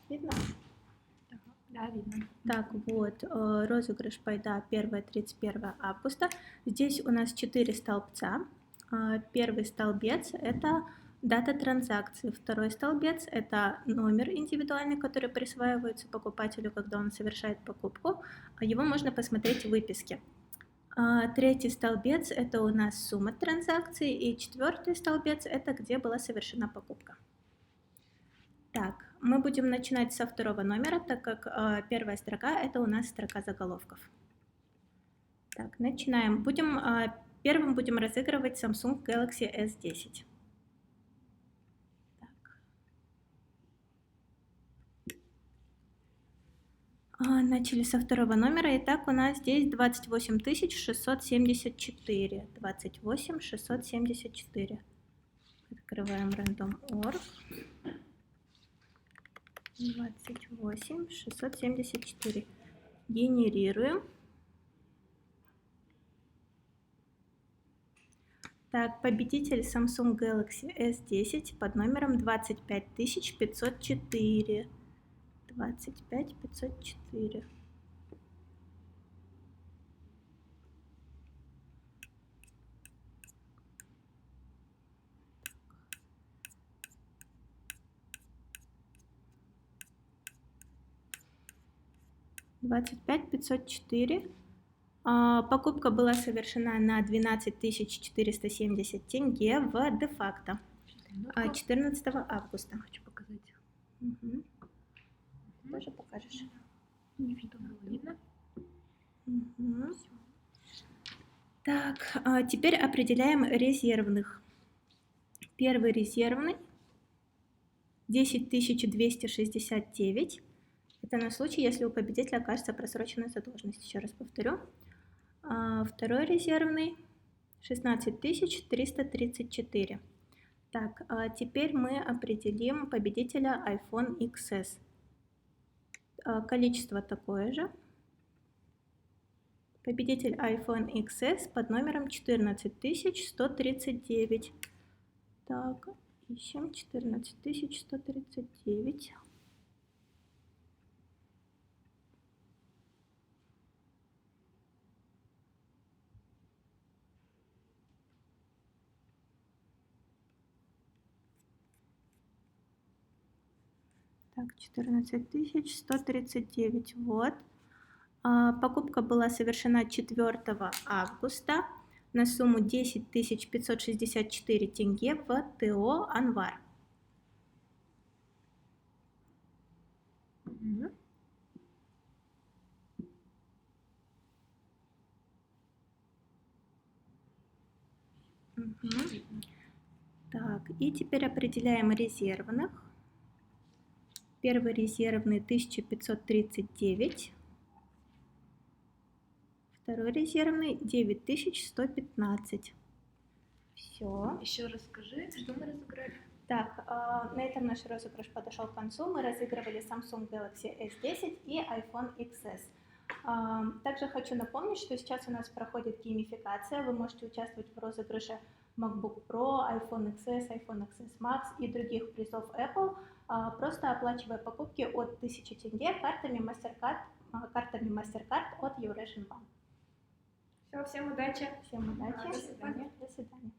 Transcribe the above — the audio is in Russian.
Видно? Да, видно. Так, вот, розыгрыш пайда 1-31 августа. Здесь у нас 4 столбца. Первый столбец – это дата транзакции. Второй столбец – это номер индивидуальный, который присваивается покупателю, когда он совершает покупку. Его можно посмотреть в выписке. Третий столбец – это у нас сумма транзакций. И четвертый столбец – это где была совершена покупка. Так, мы будем начинать со второго номера, так как первая строка – это у нас строка заголовков. Так, начинаем. Первым будем разыгрывать Samsung Galaxy S10. Начали со второго номера. Итак, у нас здесь 28 674. 28 674. Открываем random.org. 28 674. Генерируем. Так, победитель Samsung Galaxy S10 под номером 25 504. 25 504. Покупка была совершена на 12 470 тенге в де-факто 14 августа. Хочу показать. Угу. Тоже покажешь? Не видно. Угу. Так, теперь определяем резервных. Первый резервный 10 269. Это на случай, если у победителя окажется просроченная задолженность. Еще раз повторю. Второй резервный 16 334. Так, теперь мы определим победителя iPhone XS. Количество такое же. Победитель iPhone XS под номером 14 139. Так, ищем 14 139. Так, 14 139. Вот. Покупка была совершена 4 августа на сумму 10 564 тенге в ТО «Анвар». Угу. Угу. Так, и теперь определяем резервных. Первый резервный 1539. Второй резервный 9115. Все. Еще расскажи, что мы разыграли. Так, на этом наш розыгрыш подошел к концу. Мы разыгрывали Samsung Galaxy S10 и iPhone XS. Также хочу напомнить, что сейчас у нас проходит геймификация. Вы можете участвовать в розыгрыше MacBook Pro, iPhone XS, iPhone XS Max и других призов Apple, просто оплачивая покупки от 1000 тенге картами MasterCard от Eurasian Bank. Все, всем удачи. Всем удачи. До свидания. До свидания.